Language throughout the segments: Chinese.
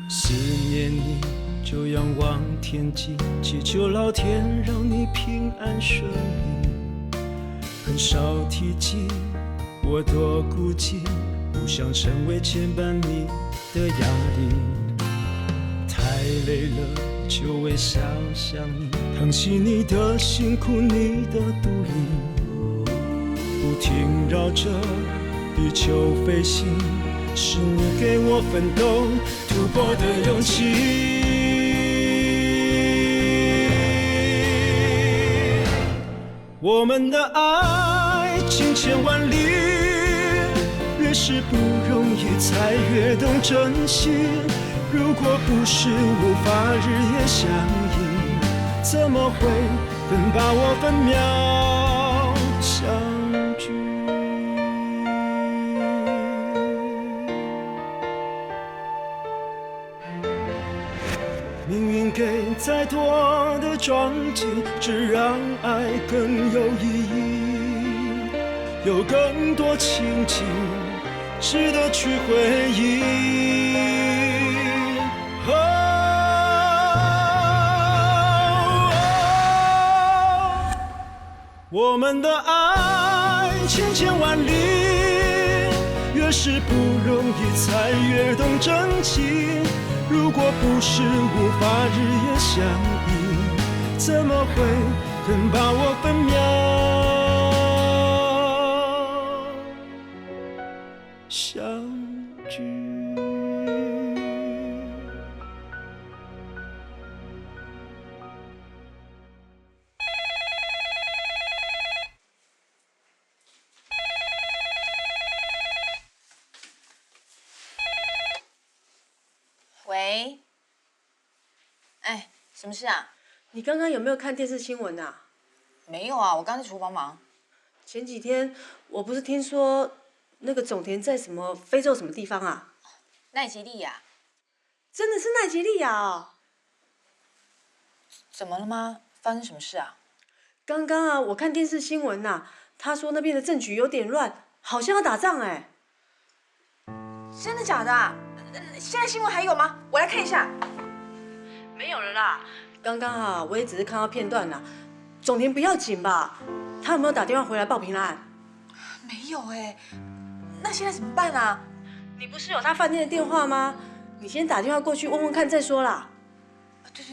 思念你，就仰望天际，祈求老天让你平安顺利。很少提及我多孤寂，不想成为牵绊你的压力。太累了，就微笑想你，疼惜你的辛苦，你的独立，不停绕着地球飞行，是你给我奋斗突破的勇气。我们的爱情千万里，越是不容易才越懂珍惜。如果不是无法日夜相依，怎么会更把握分秒相聚？命运给再多的撞击，只让爱更有意义，有更多情景值得去回忆。我们的爱千千万里，越是不容易才越懂珍惜。如果不是无法日夜相依，怎么会更把握分秒相聚？喂，哎，什么事啊？你刚刚有没有看电视新闻啊？没有啊，我刚在厨房忙。前几天我不是听说那个种田在什么非洲什么地方啊？奈及利亚，真的是奈及利亚哦！怎么了吗？发生什么事啊？刚刚啊，我看电视新闻呐，他说那边的政局有点乱，好像要打仗哎。真的假的啊？现在新闻还有吗？我来看一下。没有了啦，刚刚啊，我也只是看到片段啦。种田不要紧吧？他有没有打电话回来报平安？没有哎，那现在怎么办啊？你不是有他饭店的电话吗？你先打电话过去问问看再说啦。对，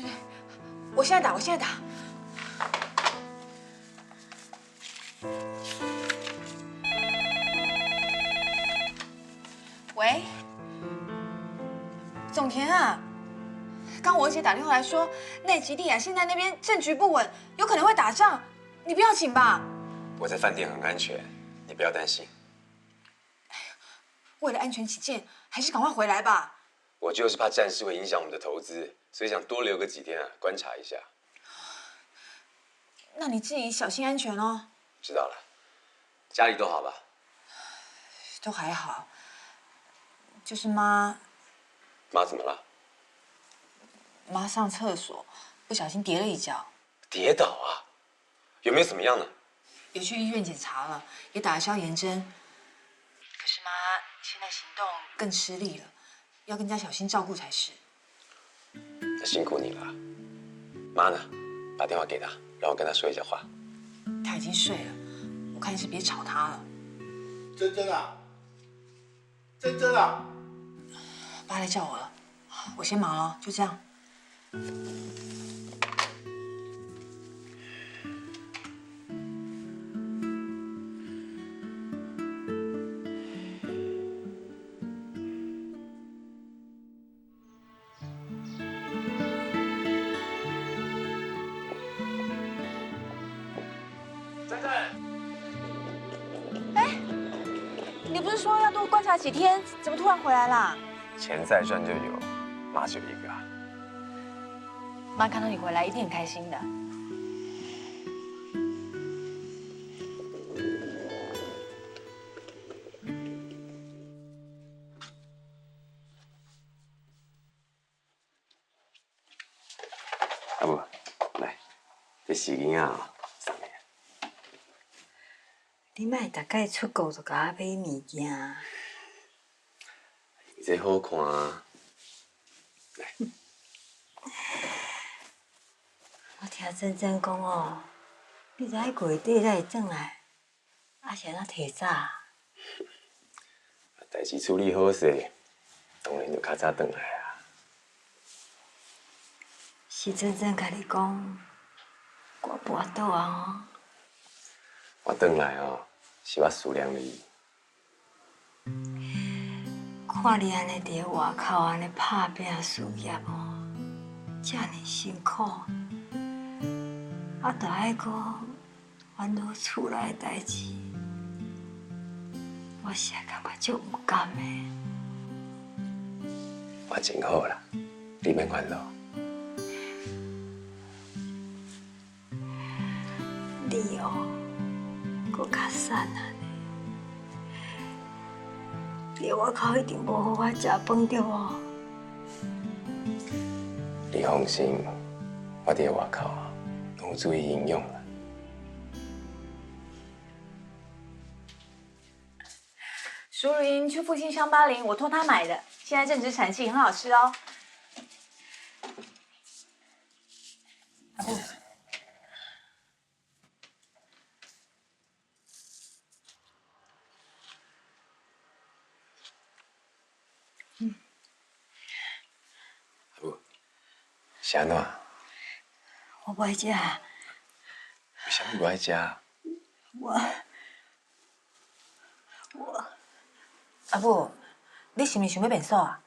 我现在打。喂，种田啊，刚我姐打电话来说，奈及利亚现在那边政局不稳，有可能会打仗，你不要紧吧？我在饭店很安全，你不要担心。为了安全起见，还是赶快回来吧。我就是怕战事会影响我们的投资，所以想多留个几天啊，观察一下。那你自己小心安全哦。知道了，家里都好吧？都还好，就是妈怎么了？妈上厕所不小心跌了一跤，跌倒啊？有没有怎么样呢？有去医院检查了，也打了消炎针。可是妈现在行动更吃力了，要更加小心照顾才是。那辛苦你了。妈呢？打电话给她，让我跟她说一下话。她已经睡了，我看是别吵她了。珍珍啊，珍珍啊，爸来叫我了，我先忙了，就这样。珍珍，你不是说要多观察几天，怎么突然回来啦？钱再赚就有，妈只有一个啊。妈看到你回来一定很开心的。啊不，来，这是囡仔啊，送的。你莫大概出国就甲我买物件。这好看啊！我听珍珍讲哦，你知影月底才会转来，是安怎提早？代志处理好势，当然就较早转来啊。是珍珍甲你讲，我跋倒啊哦。我转来哦，是我思念你。看你安尼伫咧外口安尼打拼事业哦，遮尔辛苦，着爱阁烦恼厝内的代志，我实在感觉足唔甘的。我真好啦，你免烦恼。你哦，阁较瘦啊呢。你外口一定无好我食饭着哦。你放心，我伫外口拢有注意营养啦。淑云去复兴香巴林，我托他买的，现在正值产期，很好吃哦。阿布，阿母，是安怎？我不爱食，为什么不爱食？阿布，你是毋是想要变瘦啊？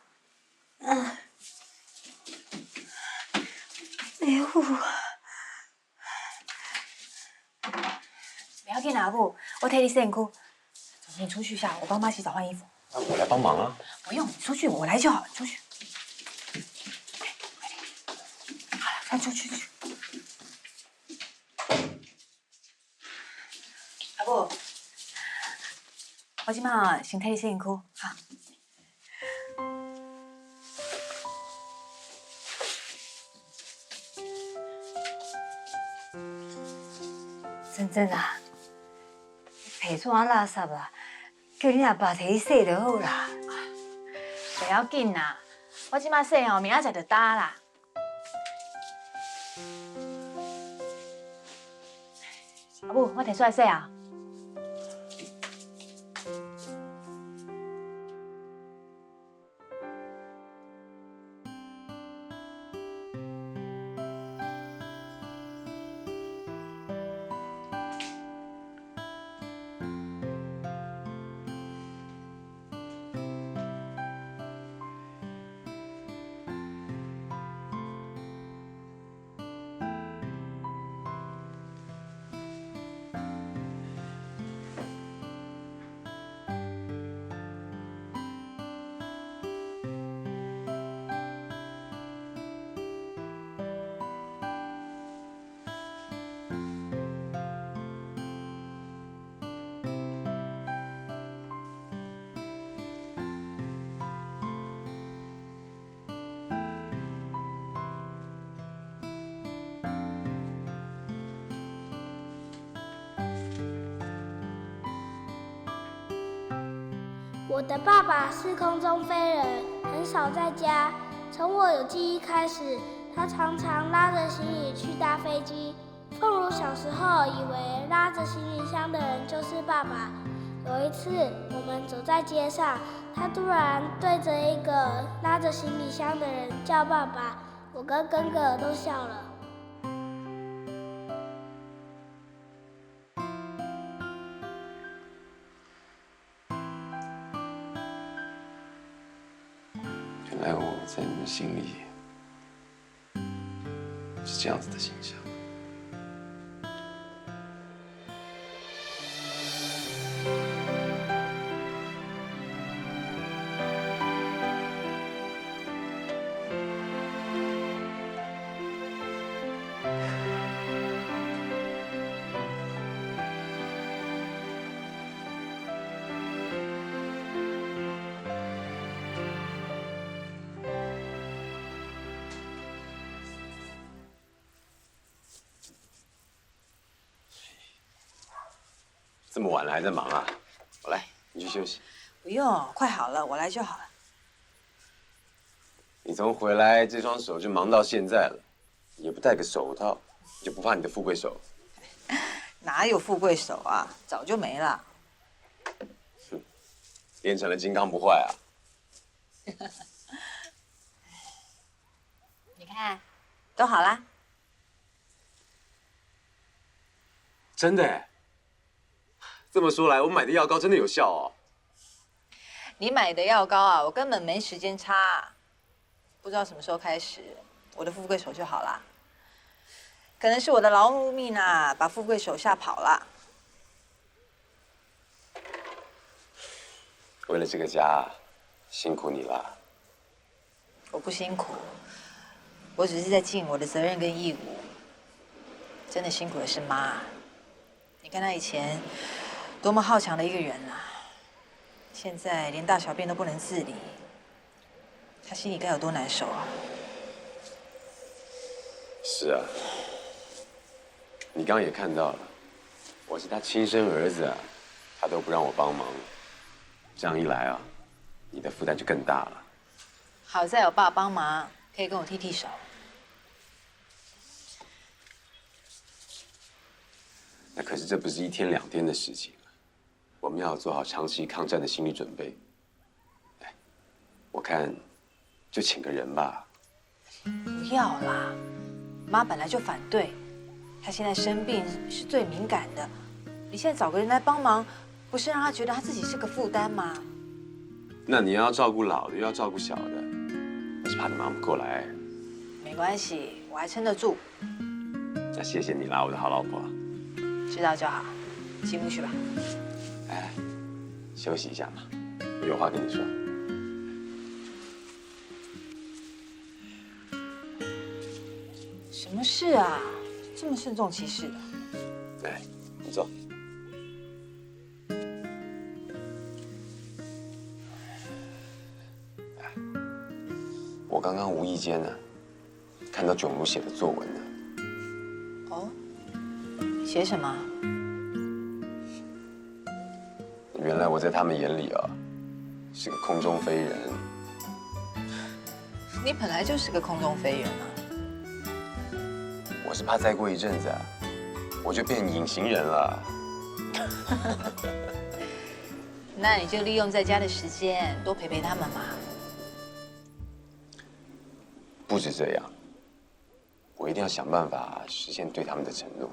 妹夫，不要紧啊，阿布，我替你洗身躯。你出去一下，我帮妈洗澡换衣服。那我来帮忙啊。不用，你出去，我来就好。你出去。快点。好了，快出去。阿布，我即马先替你洗身躯，哈。珍珍啊，摕出啊垃圾啦，叫你阿爸摕去洗就好啦。不要紧啦，我即马洗哦，明仔载就打啦。阿母，我摕出来洗啊。我的爸爸是空中飞人，很少在家。从我有记忆开始，他常常拉着行李去搭飞机。凤如小时候以为拉着行李箱的人就是爸爸。有一次，我们走在街上，他突然对着一个拉着行李箱的人叫爸爸，我跟哥哥都笑了。原来我在你们心里是这样子的形象。这么晚了还在忙啊？我来，你去休息。不用，快好了，我来就好了。你从回来这双手就忙到现在了，也不戴个手套，你就不怕你的富贵手？哪有富贵手啊？早就没了。练成了金刚不坏啊！你看，都好啦。真的哎，这么说来，我买的药膏真的有效哦。你买的药膏啊，我根本没时间擦。不知道什么时候开始，我的富贵手就好啦。可能是我的劳碌命啊，把富贵手吓跑了。为了这个家，辛苦你了。我不辛苦，我只是在尽我的责任跟义务。真的辛苦的是妈。你看她以前多么好强的一个人啊，现在连大小便都不能自理，她心里该有多难受啊！是啊，你刚刚也看到了，我是他亲生儿子啊，他都不让我帮忙，这样一来啊，你的负担就更大了。好在有爸帮忙，可以跟我替替手。那可是这不是1天2天的事情，我们要做好长期抗战的心理准备。哎，我看就请个人吧。不要啦，妈本来就反对，她现在生病是最敏感的，你现在找个人来帮忙，不是让她觉得她自己是个负担吗？那你要照顾老的，又要照顾小的，我是怕你忙不过来。没关系，我还撑得住。那谢谢你啦，我的好老婆。知道就好，进屋去吧。哎，休息一下嘛，我有话跟你说。什么事啊？这么慎重其事的？来，你坐。我刚刚无意间呢，看到炯如写的作文呢。哦，写什么？原来我在他们眼里啊，是个空中飞人。你本来就是个空中飞人啊！我是怕再过一阵子啊，我就变隐形人了。那你就利用在家的时间多陪陪他们嘛。不止这样，我一定要想办法实现对他们的承诺。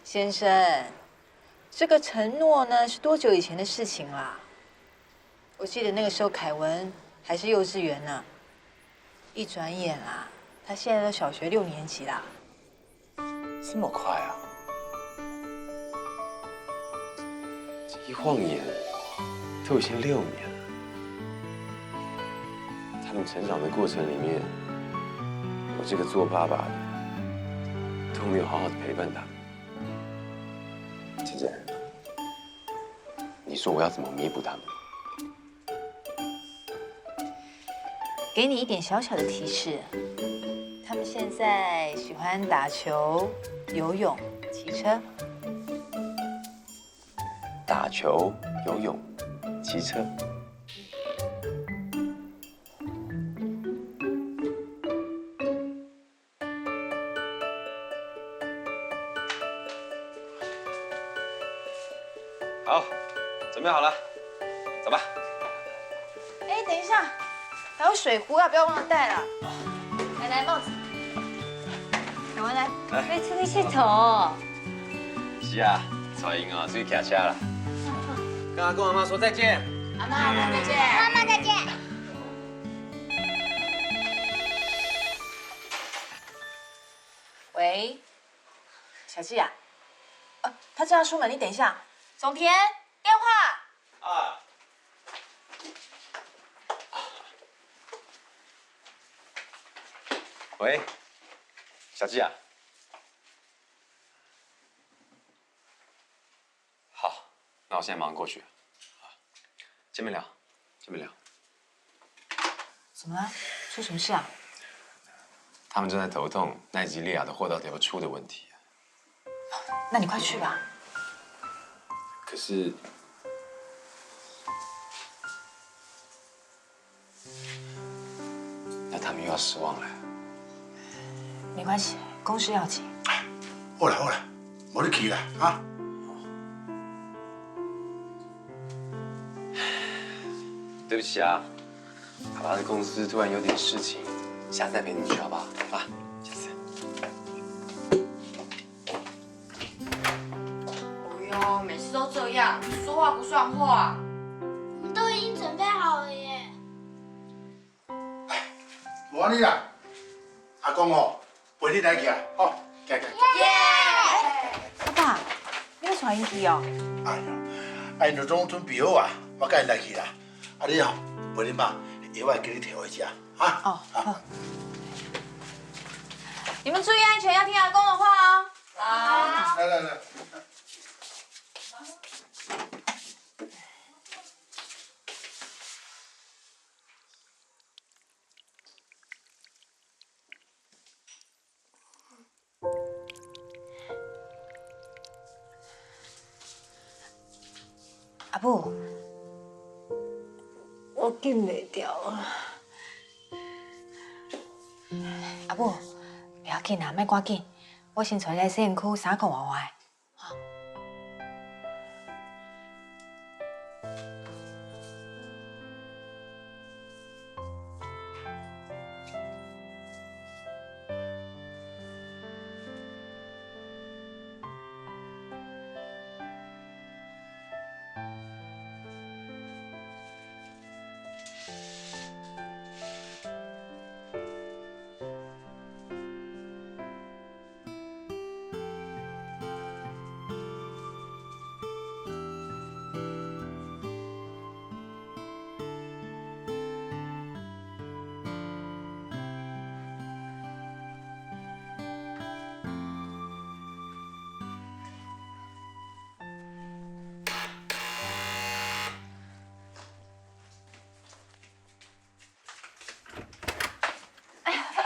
先生，这个承诺呢是多久以前的事情啦？我记得那个时候凯文还是幼稚园呢，一转眼啊，他现在都小学6年级啦。这么快啊！这一晃眼，都已经6年了。他们成长的过程里面，我这个做爸爸的都没有好好的陪伴他们。晨晨，你说我要怎么弥补他们？给你一点小小的提示，他们现在喜欢打球、游泳、骑车。打球、游泳、骑车。好，准备好了，走吧。哎，等一下，还有水壶啊，不要忘了带了。来来，帽子，赶快来。要出去佚佗。是啊，蔡英啊，出去骑车了。跟阿公阿妈说再见。阿妈，再见。妈妈再见。喂，小季啊，他正要出门，你等一下。总田，电话。啊。喂，小季啊。好，那我现在马上过去。见面聊，见面聊。怎么了？出什么事啊？他们正在头痛奈及利亚的货到底要出的问题。那你快去吧。可是，他们又要失望了。没关系，公事要紧。好啦，无你去啦，啊。对不起啊，爸爸的公司突然有点事情，下次再陪你去好不好？啊，下次。哎呦，每次都这样，说话不算话。我们都已经准备好了耶。无安尼啦，阿公哦，陪你来去啊，哦，行。爸爸，你要带因去哦？哎呀，因就总准备好啊，我跟你来去啦。啊，你哦，陪你妈，下晚给你摕回去啊，啊。哦，好。你们注意安全，要听阿公的话哦。好。来。阿母，我紧袂掉啊。阿母，不要紧啊，莫赶紧，我先带你来洗身躯，衫裤换换的。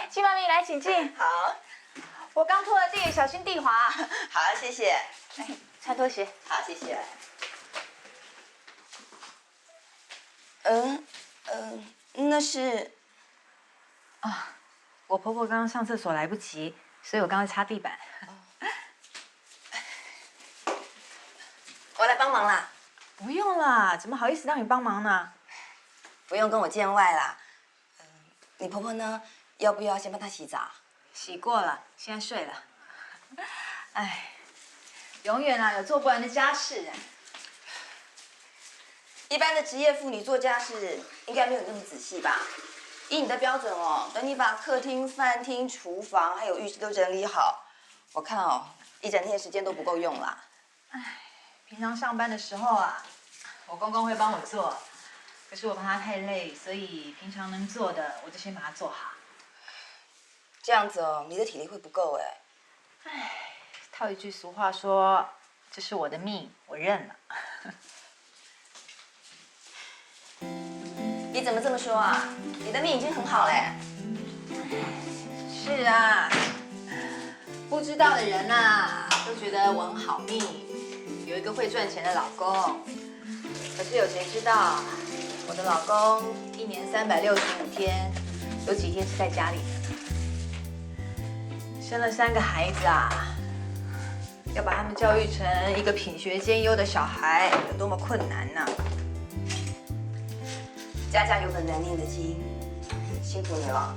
季妈咪来，请进。好，我刚拖了地，小心地滑。好，谢谢。穿拖鞋。好，谢谢。那是啊，我婆婆刚刚上厕所来不及，所以我刚刚擦地板。我来帮忙啦。不用啦，怎么好意思让你帮忙呢？不用跟我见外啦。你婆婆呢？要不要先帮她洗澡？洗过了，现在睡了。哎，永远啊有做不完的家事啊。一般的职业妇女做家事应该没有那么仔细吧？以你的标准哦，等你把客厅、饭厅、厨房还有浴室都整理好，我看哦，一整天的时间都不够用啦。哎，平常上班的时候啊，我公公会帮我做，可是我怕他太累，所以平常能做的我就先把它做好。这样子哦，你的体力会不够哎。哎，套一句俗话说，这是我的命，我认了。你怎么这么说啊？你的命已经很好嘞。是啊，不知道的人啊，都觉得我很好命，有一个会赚钱的老公。可是有谁知道，我的老公一年365天，有几天是在家里的呢？生了3个孩子啊，要把他们教育成一个品学兼优的小孩，有多么困难呢？家家有本难念的经，辛苦你了。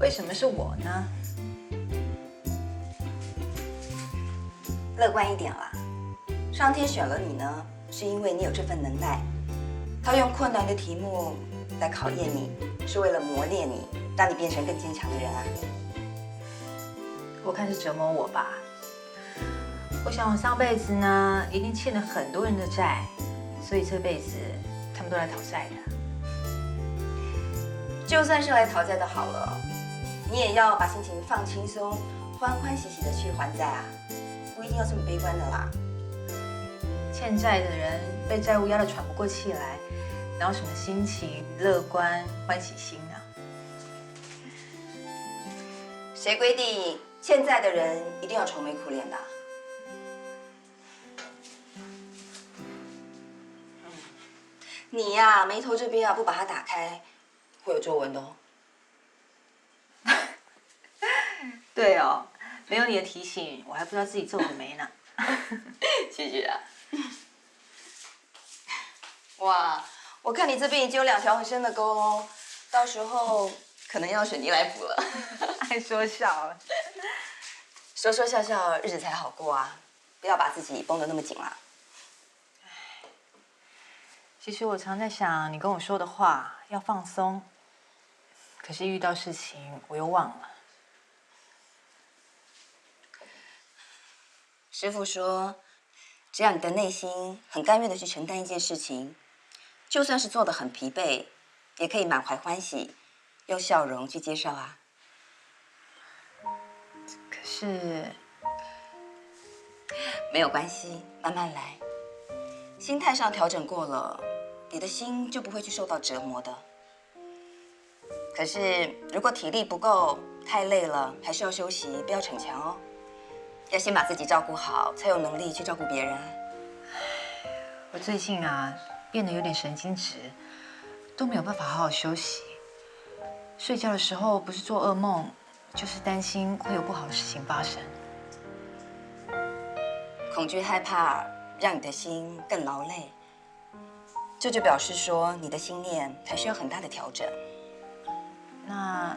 为什么是我呢？乐观一点啦，上天选了你呢，是因为你有这份能耐。他用困难的题目来考验你，是为了磨练你，让你变成更坚强的人啊。我看是折磨我吧。我想我上辈子呢，一定欠了很多人的债，所以这辈子他们都来讨债的。就算是来讨债的好了，你也要把心情放轻松，欢欢喜喜的去还债啊，不一定要这么悲观的啦。欠债的人被债务压得喘不过气来，哪有什么心情乐观欢喜心啊？谁规定欠债的人一定要愁眉苦脸的？你呀、眉头这边啊不把它打开，会有皱纹的哦。对哦，没有你的提醒，我还不知道自己皱了眉呢。谢谢啊。哇，我看你这边已经有2条很深的沟哦，到时候可能要水泥来补了。爱说笑了。说说笑笑，日子才好过啊！不要把自己绷得那么紧啦。其实我常在想你跟我说的话，要放松。可是遇到事情我又忘了。师傅说，只要你的内心很甘愿的去承担一件事情，就算是做得很疲惫，也可以满怀欢喜，用笑容去接受啊。可是没有关系，慢慢来。心态上调整过了，你的心就不会去受到折磨的。可是如果体力不够，太累了，还是要休息，不要逞强哦。要先把自己照顾好，才有能力去照顾别人啊。我最近啊变得有点神经质，都没有办法好好休息。睡觉的时候不是做噩梦，就是担心会有不好的事情发生。恐惧害怕让你的心更劳累，这就表示说你的心念还需要很大的调整。那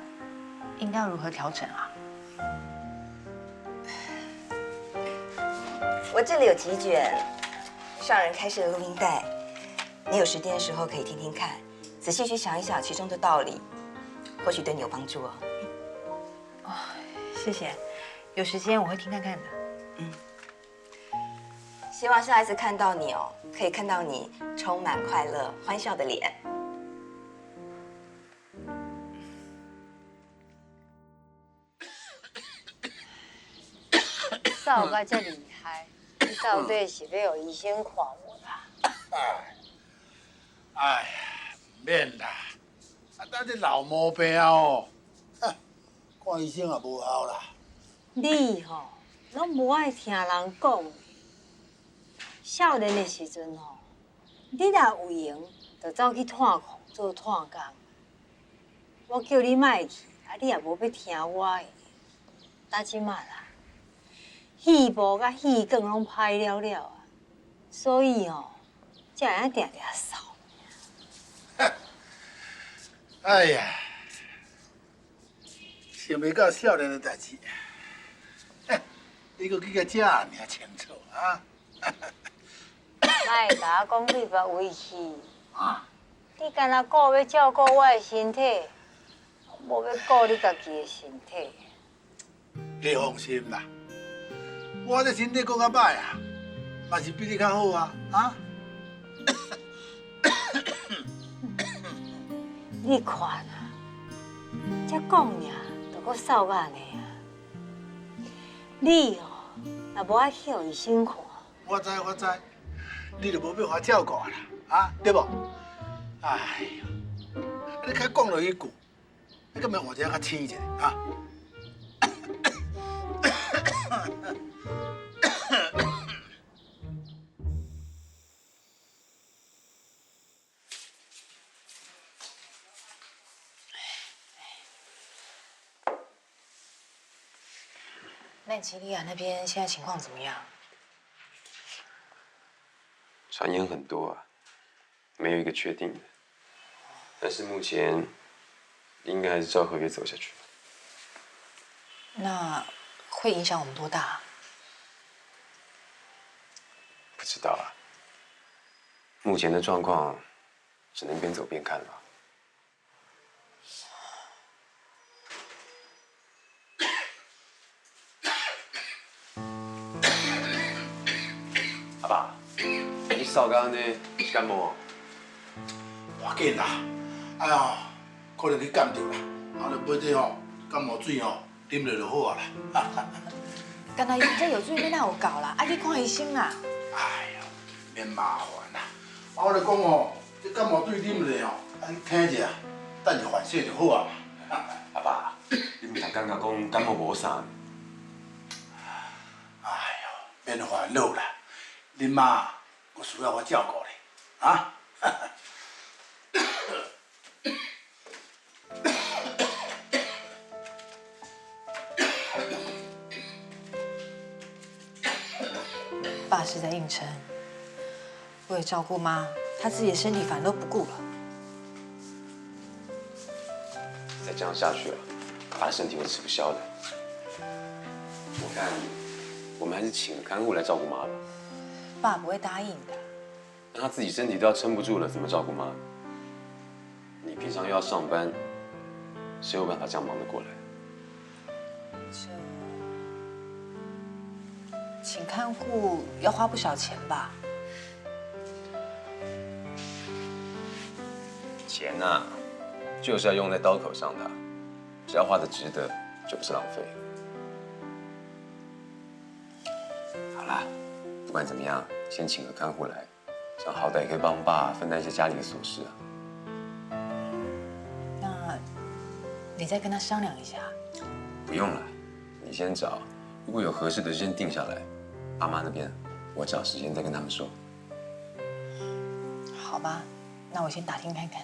应该要如何调整啊？我这里有几卷上人开示的录音带，你有时间的时候可以听听看，仔细去想一想其中的道理，或许对你有帮助哦。哦，谢谢，有时间我会听看看的。希望下一次看到你哦，可以看到你充满快乐、欢笑的脸。扫到这厉害，你到底是要有医生看无啦？哎呀，唔免啦，啊，等你老毛病哦，看医生也无效啦。你吼，拢无爱听人讲。少年的时阵吼，你若有闲，就走去炭矿做炭工。我叫你莫去，啊，你也无要听我的。呾即马啦，戏部甲戏梗拢歹了了啊，所以吼，才会安定定扫。哎呀，想袂到少年的代志，你搁去个遮尔清楚啊？莫甲我讲你别委屈，你干那顾要照顾我的身体，无要顾你家己的身体。你放心啦，我这身体讲较歹啊，嘛是比你较好啊，啊？你看啊，才讲尔，就搁扫个安尼啊。你哦，若无爱去互医生看，我知，你就无要我照顾啦，啊，对不？哎呦，你较讲落一句，你敢要换一个较青一下啊？奈及利亚那边现在情况怎么样？传言很多啊，没有一个确定的。但是目前应该还是照合约走下去。那会影响我们多大？不知道啊。目前的状况只能边走边看了。阿爸，你扫刚呢？是感冒？要紧啦，哎呀，可能去感着啦，啊，你买这吼感冒水吼，啉落就好啊啦。刚才这有罪，你哪有搞啦？爱去看医生啦。哎呀，免麻烦啦，我就讲哦，这感冒水啉落吼，啊，你听一下，等下反省就好啊嘛。阿爸，你唔通感觉讲感冒无啥？哎呦，免烦恼啦，恁妈我需要我照顾咧，啊？姓陈，为了照顾妈，他自己的身体反而都不顾了。再这样下去啊，他的身体会吃不消的。我看，我们还是请个看护来照顾妈吧。爸不会答应的。那他自己身体都要撑不住了，怎么照顾妈？你平常又要上班，谁有办法这样忙得过来？请看护要花不少钱吧？钱啊，就是要用在刀口上的，只要花的值得，就不是浪费。好啦，不管怎么样，先请个看护来，这样好歹也可以帮爸分担一些家里的琐事啊。那你再跟他商量一下。不用了，你先找，如果有合适的就先定下来。爸妈那边，我找时间再跟他们说。好吧，那我先打听看看。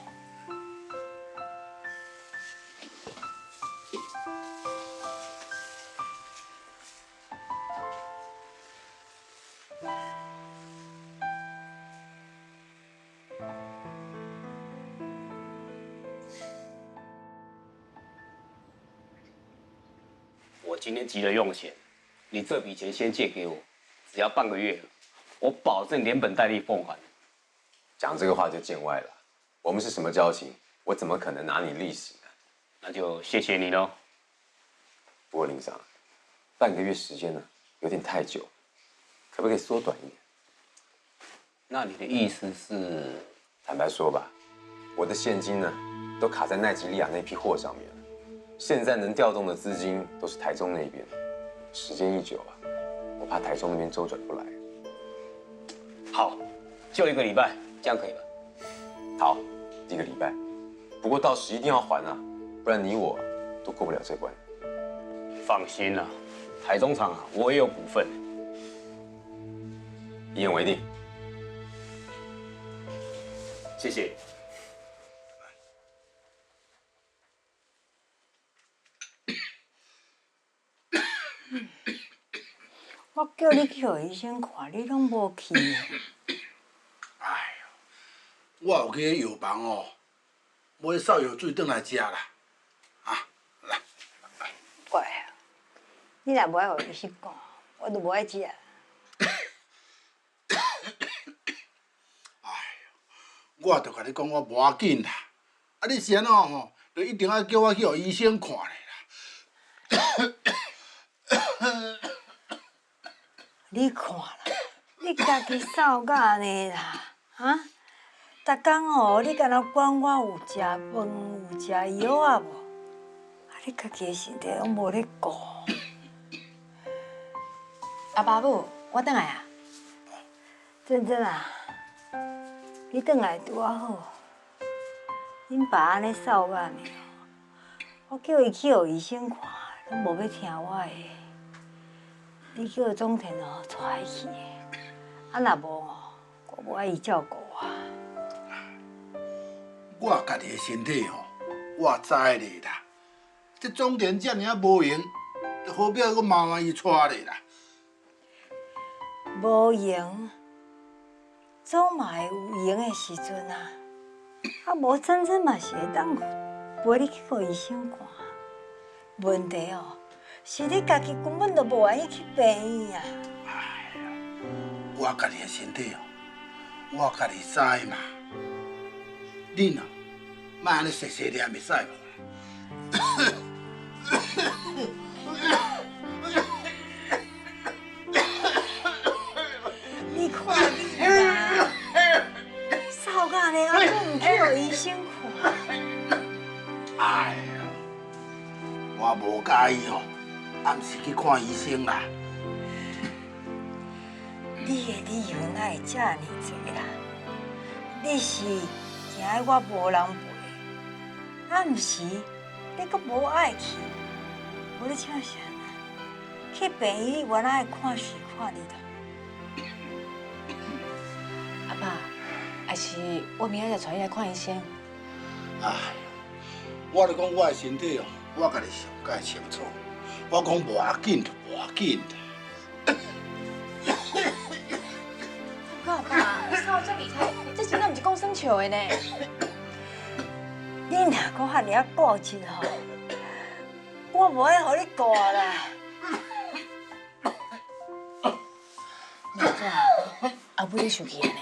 我今天急着用钱，你这笔钱先借给我，只要半个月，我保证连本带利奉还。讲这个话就见外了，我们是什么交情？我怎么可能拿你利息呢？那就谢谢你喽。不过林长，半个月时间呢，有点太久，可不可以缩短一点？那你的意思是？坦白说吧，我的现金呢，都卡在奈及利亚那批货上面了。现在能调动的资金都是台中那边，时间一久啊，我怕台中那边周转不来。好，就1个礼拜，这样可以吧？好，1个礼拜。不过到时一定要还啊，不然你我都过不了这关。放心啦，台中厂啊，我也有股份。一言为定。谢谢。我叫你去互医生看，你拢无去。哎呦，我有去药房哦，买扫药水转来食啦。啊，来。乖啊，你若无爱互医生讲，我就无爱食。我就甲你讲，我无要紧啦。啊，你是安怎吼，就一定要叫我去互医生看咧啦。你看啦，你家己扫甲安尼啦，啊？逐工吼，你敢若管我有食饭、有食药啊无？啊，你家己的身体拢无咧顾。阿爸母，我倒来啊。珍珍啊，你倒来拄啊好。恁爸安尼扫甲呢，我叫伊去互医生看，拢无要听我的。你叫总田哦带伊去，啊若无哦，我无爱伊照顾我。我家己的身体吼，我知咧啦。这总田遮尔啊无用，就何必要搁麻烦伊带咧啦？无用，总嘛会有用的时阵啊。啊，无真真嘛是会当陪你去互医生看。问题哦，是你家己根本就无愿意去病院啊。哎呀，我家己的身体哦，我家己知嘛。恁啊，莫安尼细细念会使无？你看你啦，扫甲呢，还佫唔去互医生看。哎呀，我无介意哦，暗时去看医生啦。你的理由哪会遮尔济啦？你是惊我无人陪，啊，毋是你佫无爱去，无你请啥呢？去病院你原来会看视看你的。阿爸，还是我明仔载带你来看医生。哎呀，我咧讲我的身体哦，我家己上介清楚。我讲无要紧就无要紧的。理财，你这真的不是讲生笑的呢。你若搁遐尔固执吼，我无爱互你顾啦。哪只啊？后尾你生气了呢？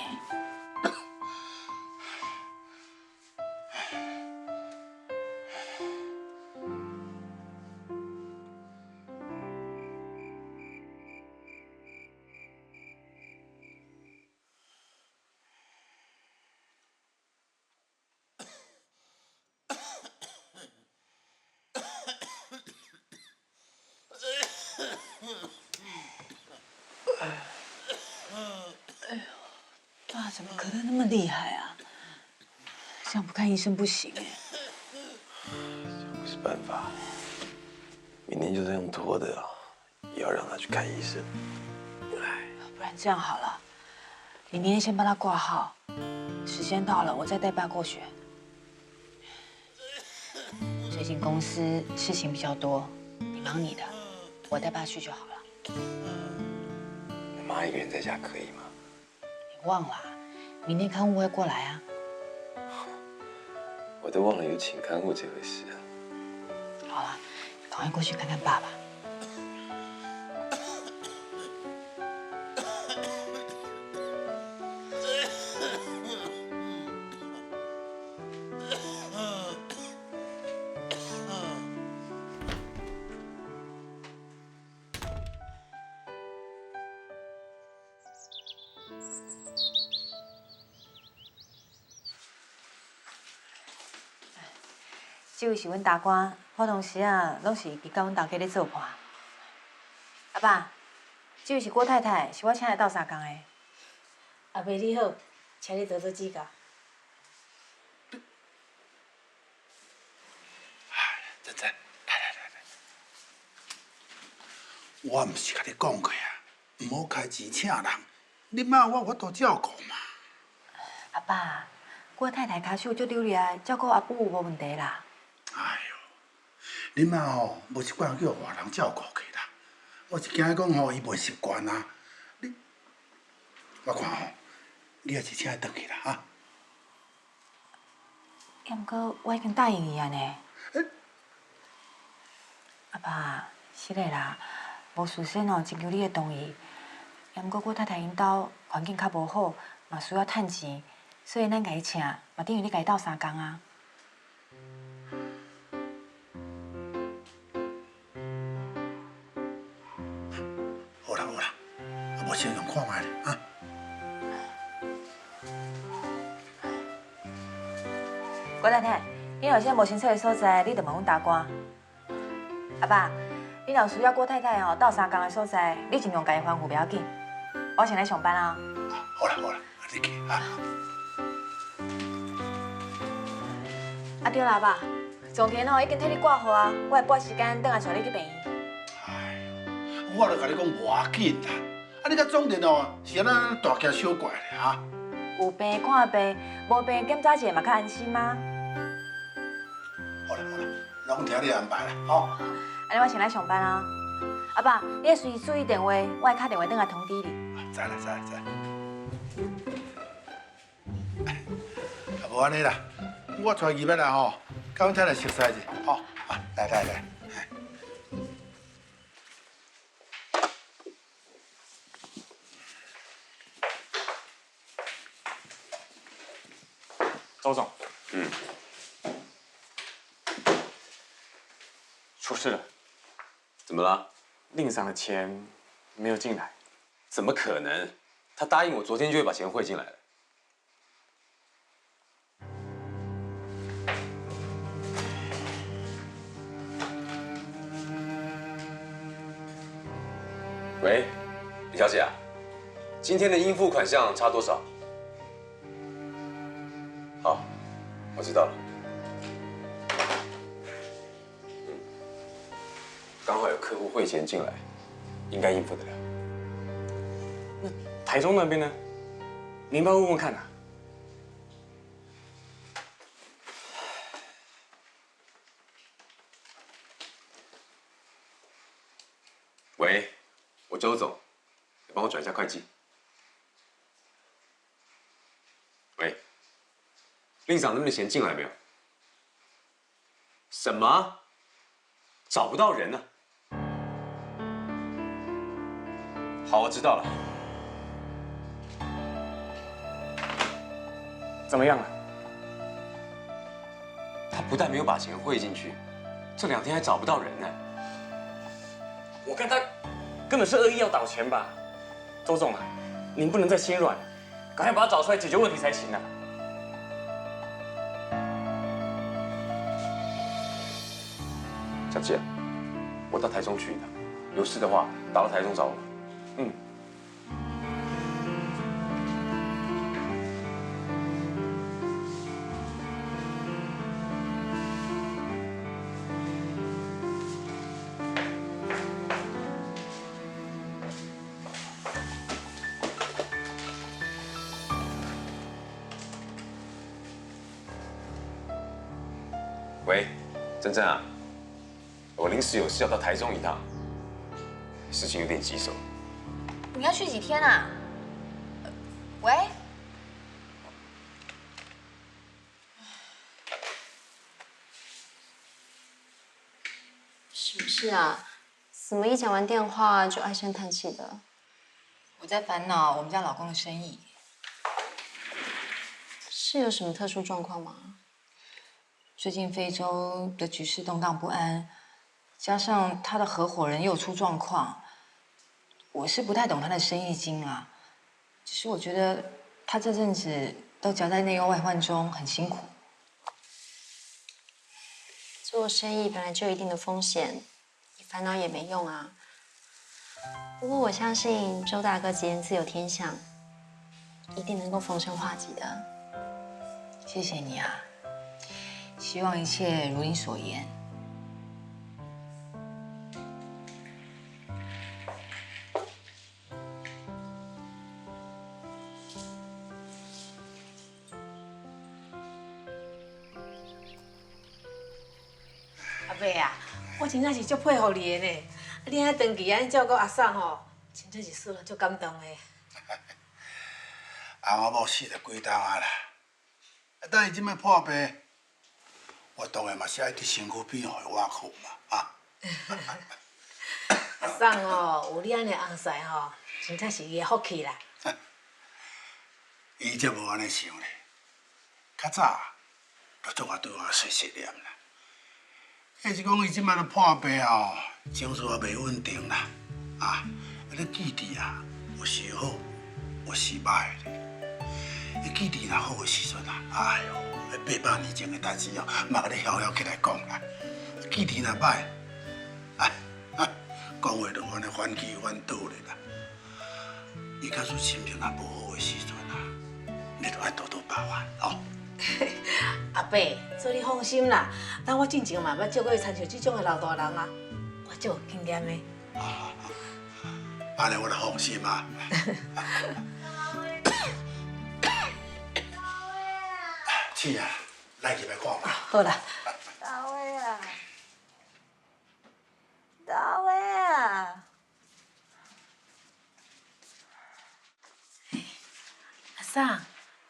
爸怎么咳得那么厉害啊？这样不看医生不行哎。不是办法，明天就这样拖的啊，也要让他去看医生。不然这样好了，你明天先帮他挂号，时间到了我再带爸过去。最近公司事情比较多，你忙你的，我带爸去就好了。妈一个人在家可以吗？你忘了，明天看护会过来啊。我都忘了有请看护这回事啊。好了，赶快过去看看爸爸。这位是阮大官，活动时啊，拢是伫甲阮大家咧做伴。阿爸，这位是郭太太，是我请来斗相共的。阿伯你好，请你多多指教。真真，来，我毋是甲你讲过啊，唔好开钱请人，你妈我都照顾嘛。阿爸，郭太太骹手足流利啊，照顾阿母无问题啦。哎呦，恁妈吼，无习惯叫外人照顾去啦。我是惊讲吼，伊袂习惯啊。我看吼，你还是请伊转去啦哈。要毋过我已经答应伊啊呢。阿爸，是的啦，无事先哦，征求你的同意。要毋过郭太太因兜环境较无好，嘛需要趁钱，所以咱家己请，嘛等于你家己斗相共啊。好啦，无先用看卖咧啊。郭太太，你有啥无清楚的所在，你就问阮大官。阿爸，你若需要郭太太斗相共的所在，你尽量家己吩咐，不要紧。我先来上班啊。好啦，你去啊。啊对啦，阿爸，总田已经替你挂号啊，我会拨时间等下带你去病院。我就甲你讲无要紧啦，啊你甲总店是安那大惊小怪咧哈？有病看病，无病检查一下嘛较安心吗？好啦，拢听你安排啦，吼。安尼我先来上班啊。阿爸，你要随时注意电话，我会打电话转来通知你。知啦。啊，无安尼啦，我带伊要来吼，甲阮太太熟悉者，吼，啊，来。周总，出事了，怎么了？令赏的钱没有进来。怎么可能？他答应我昨天就会把钱汇进来了。喂，李小姐啊，今天的应付款项差多少？好，我知道了。刚好有客户汇钱进来，应该应付得了。那台中那边呢？您帮我问问看啊。喂，我周总，你帮我转一下会计。令长那边的钱进来没有？什么？找不到人呢？好，我知道了。怎么样了？他不但没有把钱汇进去，这2天还找不到人呢。我看他根本是恶意要倒钱吧？周总啊，您不能再心软，赶快把他找出来解决问题才行啊！小姐，我到台中去一趟，有事的话打到台中找我。嗯。喂，珍珍啊，我临时有事要到台中一趟，事情有点棘手。你要去几天啊？喂？什么事啊？怎么一讲完电话就唉声叹气的？我在烦恼我们家老公的生意。是有什么特殊状况吗？最近非洲的局势动荡不安，加上他的合伙人又出状况，我是不太懂他的生意经啊。只是我觉得他这阵子都夹在内忧外患中，很辛苦。做生意本来就有一定的风险，你烦恼也没用啊。不过我相信周大哥吉言自有天相，一定能够逢生化吉的。谢谢你啊，希望一切如你所言。阿伯啊，我真正是足佩服你的呢。你遐长期安尼照顾阿嫂吼，真正是使人足感动的。翁仔某死了几冬啊啦，等伊即摆破病，我当然嘛是爱伫身躯边互伊挖苦嘛，啊。阿嫂哦，有你安尼翁婿吼，真正是伊的福气啦。伊才无安尼想咧，较早就总爱对我碎碎念啦。迄是讲伊即摆都破病吼，情绪也袂稳定啦，啊，咧记忆啊，有时好，有时歹咧。伊记忆若好的时阵啊，哎呦，800年前的代志哦，嘛咧遥遥起来讲啦。记忆若歹，哎，讲话就安尼反起反倒咧啦。伊假使心情若无好的时阵啊，你就爱多多包涵哦。阿伯，所以你放心啦，但我进前嘛捌照顾参像这种的老大人啊，我足有经验的。安尼我就放心啊。是啊，来入来看嘛。好啦。大卫啊，大卫啊，阿嫂，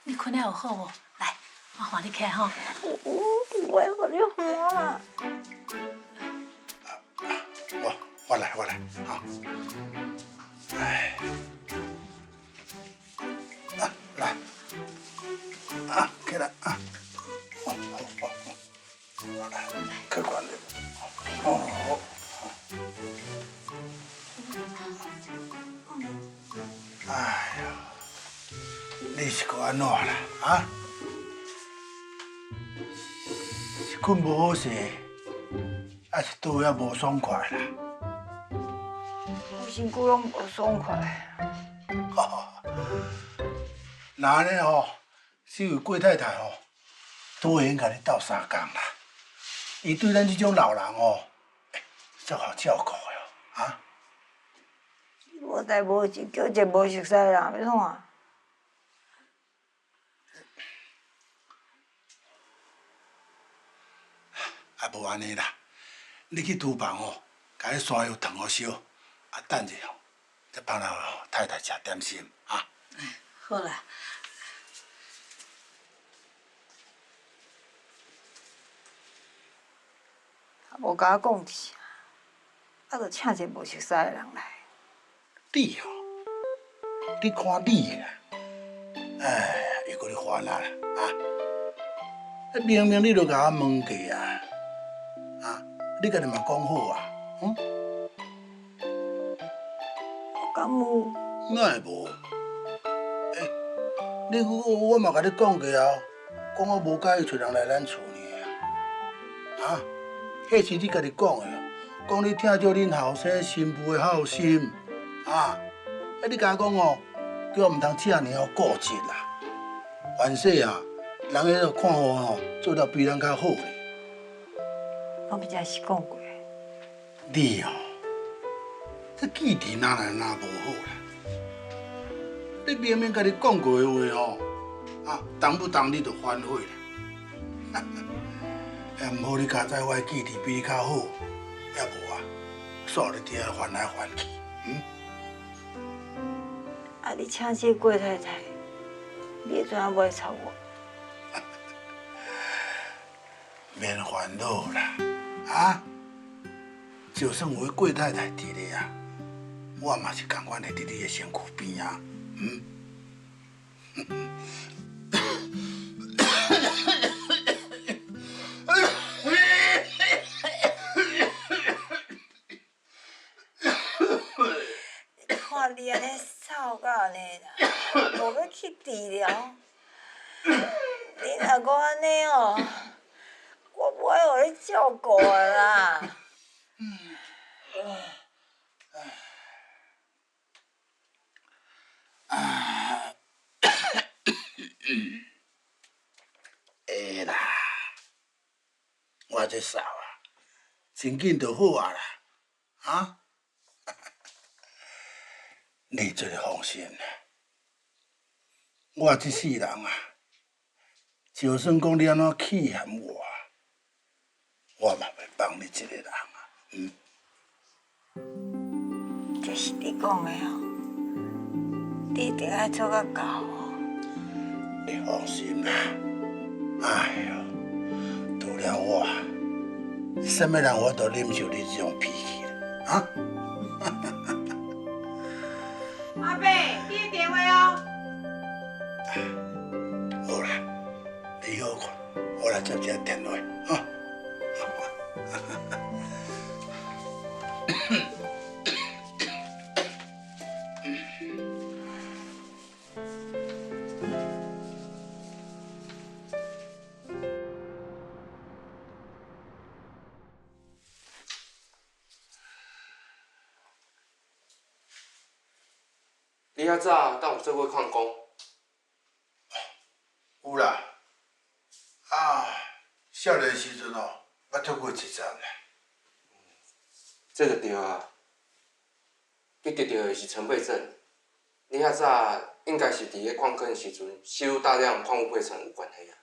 你困了有好无？来，我换你起来吼。我互你看啦。我来，好。哎，来，起来啊！好，来，客观点。好。哎呀，你是个安怎啦？啊？是困无好势，还是倒遐无爽快啦？我身躯拢无爽快。那安尼吼，是为郭太太吼，都会用甲你斗相共啦。伊对咱这种老人哦，足好照顾的哦，啊！我代无钱，叫一个无熟悉的人要怎？啊，无安尼啦，你去厨房哦，甲迄山药烫好烧，啊，等者吼，再放到太太食点心啊。好啦。无甲我讲啥，啊，就请一个无熟悉的人来。你哦，你看你啦，哎，又搁咧烦啊！明明你就甲我问过啊，你家己嘛讲好啊，我敢有？哪会无？我嘛甲你讲过啊，讲我无介意找人来咱厝呢。迄是你家己讲的，讲你听着恁后生新妇的好心，你甲我讲哦，叫我唔通遮尔固执啦。凡事人迄看好做了比咱较好咧。我比较是讲过。你哦，这记忆哪来哪无好啦？你明明甲你讲过的话当不当你就反悔啦。唔好你家在我记忆比你较好，也无煞你伫遐烦来烦去。你请这郭太太，你会怎样买操我？免烦恼啦，就算有郭太太伫咧我嘛是同款会伫你的身躯边看你安尼吵到安尼啦，无要去治疗。你若搁安尼我不会互你照顾的啦。会啦，我这嫂真紧就好啦，你做个放心啦，我这世人就算讲你安怎欺嫌我嘛袂帮你一个人这是你讲的你一定要做到到你放心啦，哎呦，除了我，什么人我都忍受你这种脾气啦，阿伯，你的电话哦。好啦，你好看，我来接这电话你较早敢有做过矿工？有啦，少年时阵捌做过一站啦。这就对啊。你得到的是尘肺症，你较早应该是伫咧矿坑的时阵吸入大量矿物灰尘有关系啊。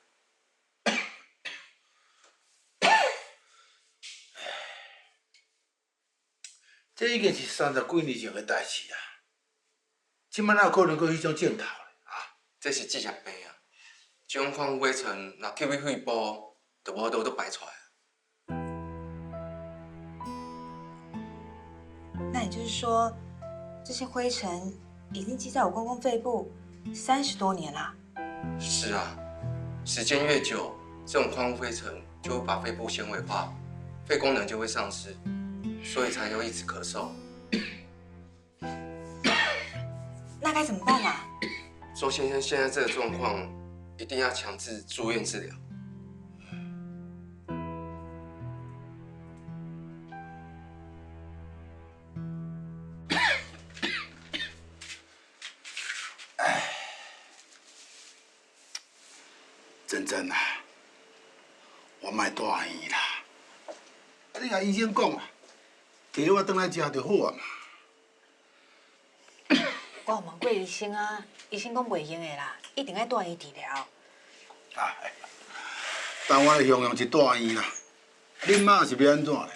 这已经是30几年前的代志啊，即摆哪有可能搁迄种镜头咧？这是职业病啊！这种矿物灰尘若吸入肺部，就无倒排出来。那也就是说，这些灰尘已经积在我公公肺部30多年啦。是啊，时间越久，这种矿物灰尘就会把肺部纤维化，肺功能就会丧失，所以才会一直咳嗽。那该怎么办啊？周先生现在这个状况，一定要强制住院治疗。珍啊，我莫住院啦。你甲医生讲摕我转来食就好啊嘛。我有问过医生啊，医生讲袂用的啦，一定要住院治疗。但我形容是住院啦，恁妈是要安怎咧？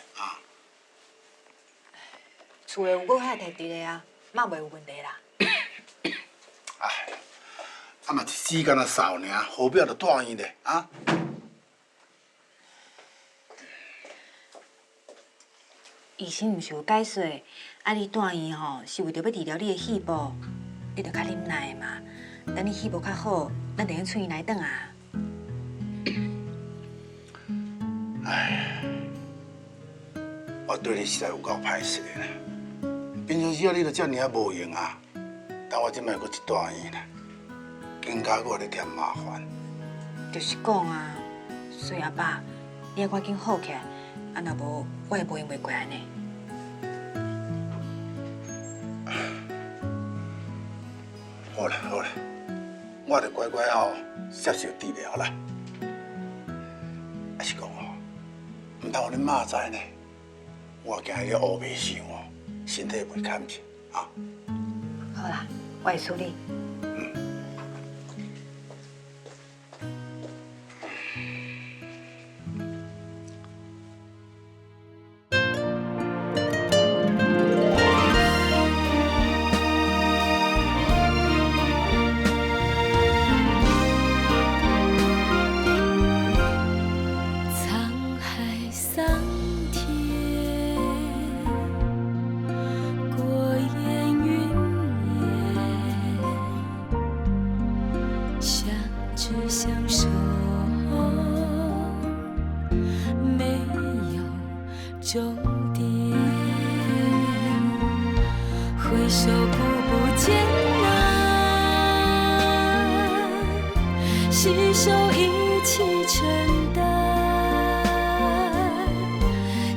厝内有我太太伫咧啊，嘛袂有问题啦。嘛是时间少尔，何必要住院咧？医生毋是有解说，啊，你住院吼是为着要治疗你的肺部，你着较忍耐嘛。等你肺部较好，咱就用出院来转啊。哎，我对你实在有够歹势的啦。平常时啊，你都遮尔啊无用啊，但我即摆搁一住院啦，更加我咧添麻烦。就是讲啊，所以阿爸，你要赶紧好起来，啊，若无我也无用袂过安尼。好啦好啦，我着乖乖吼接受治疗啦。还是讲哦，唔通互恁妈知呢，我今日咧乌白想哦，身体袂堪去啊。好啦，我会处理。终点，挥手步步艰难，携手一起承担。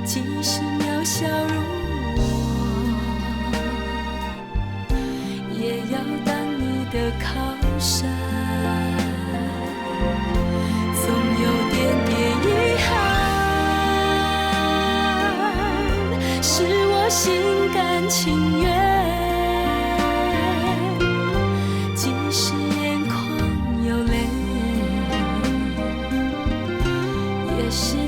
即使渺小如我，也要当你的靠山。总有点点遗憾。是我心甘情愿，即使眼眶有泪，也是